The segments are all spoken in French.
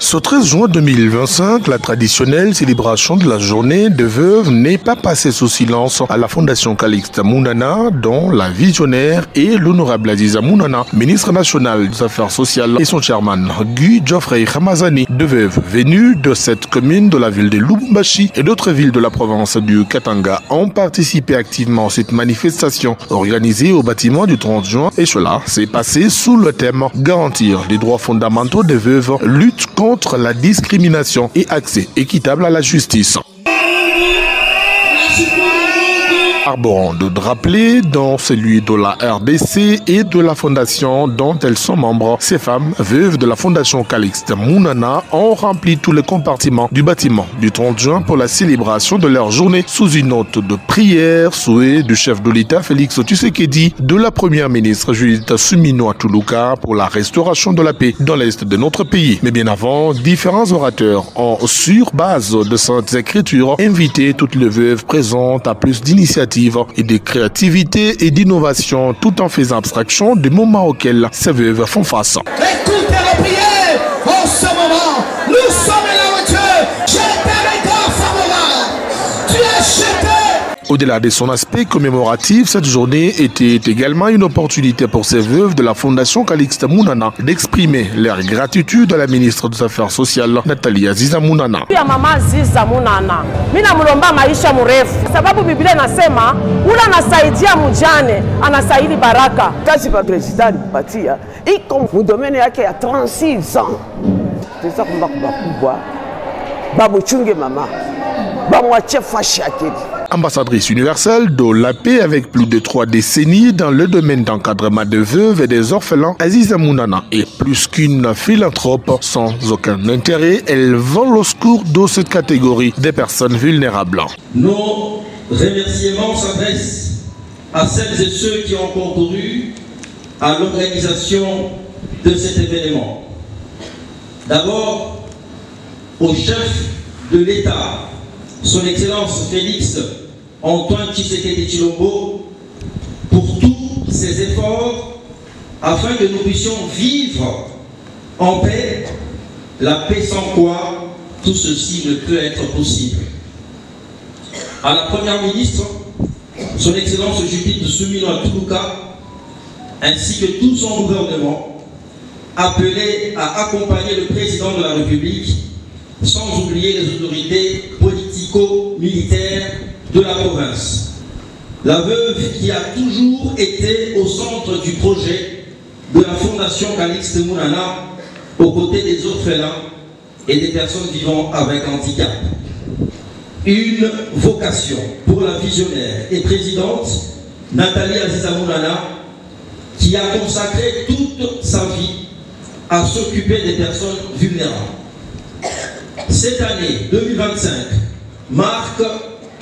Ce 13 juin 2025, la traditionnelle célébration de la journée des veuves n'est pas passée sous silence à la Fondation Calixte Mounana, dont la visionnaire est l'honorable Aziza Mounana, ministre national des Affaires sociales, et son chairman Guy Geoffrey Ramazani, deux veuves venues de cette commune de la ville de Lubumbashi et d'autres villes de la province du Katanga ont participé activement à cette manifestation organisée au bâtiment du 30 juin, et cela s'est passé sous le thème « Garantir les droits fondamentaux des veuves, lutte contre la discrimination et accès équitable à la justice ». Arborant de drapelés, dont celui de la RDC et de la fondation dont elles sont membres, ces femmes, veuves de la fondation Calixte Mounana, ont rempli tous les compartiments du bâtiment du 30 juin pour la célébration de leur journée sous une note de prière, souhait du chef de l'État Félix Tshisekedi, de la première ministre Judith Suminwa Tuluka pour la restauration de la paix dans l'est de notre pays. Mais bien avant, différents orateurs ont, sur base de saintes écritures, invité toutes les veuves présentes à plus d'initiatives et de créativité et d'innovation, tout en faisant abstraction des moments auxquels ces veuves font face. Écoutez la prière en ce moment. Nous sommes là où Dieu. Je t'aime encore favorable. Tu es jeté. Au-delà de son aspect commémoratif, cette journée était également une opportunité pour ces veuves de la Fondation Calixte Mounana d'exprimer leur gratitude à la ministre des Affaires sociales, Nathalie Aziza Mounana. Mama Aziza Mounana, mina mulomba maisha mrefu. Sababu Biblia nasema ula anasaidia mjane, anasaidi baraka. Kazi pa president patia, iko mudomene yake ya 36 ans. Tesa kumba kubwa. Babu chunge mama. Babu ache fashi akili. Ambassadrice universelle de la paix avec plus de 3 décennies dans le domaine d'encadrement des veuves et des orphelins, Aziza Mounana est plus qu'une philanthrope. Sans aucun intérêt, elle va au secours de cette catégorie des personnes vulnérables. Nos remerciements s'adressent à celles et ceux qui ont concouru à l'organisation de cet événement. D'abord, au chef de l'État, Son Excellence Félix Antoine Tshisekedi Tshilombo, pour tous ses efforts afin que nous puissions vivre en paix, la paix sans quoi tout ceci ne peut être possible. À la Première ministre, Son Excellence Judith Suminwa Tuluka, ainsi que tout son gouvernement, appelé à accompagner le président de la République, sans oublier les autorités politico-militaires de la province. La veuve qui a toujours été au centre du projet de la Fondation Calixte Mounana, aux côtés des orphelins et des personnes vivant avec handicap. Une vocation pour la visionnaire et présidente Nathalie Aziza Mounana, qui a consacré toute sa vie à s'occuper des personnes vulnérables. Cette année 2025 marque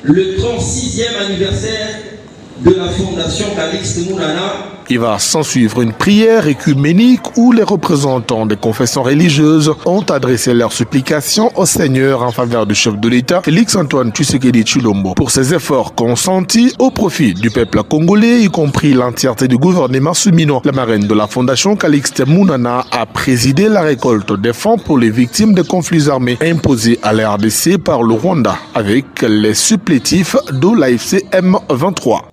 le 36e anniversaire de la Fondation Calixte Mounana. Il va s'ensuivre une prière écuménique où les représentants des confessions religieuses ont adressé leurs supplications au Seigneur en faveur du chef de l'État, Félix Antoine Tshisekedi Tshilombo, pour ses efforts consentis au profit du peuple congolais, y compris l'entièreté du gouvernement Suminwa. La marraine de la Fondation Calixte Mounana a présidé la récolte des fonds pour les victimes des conflits armés imposés à la RDC par le Rwanda avec les supplétifs de l'AFC M23.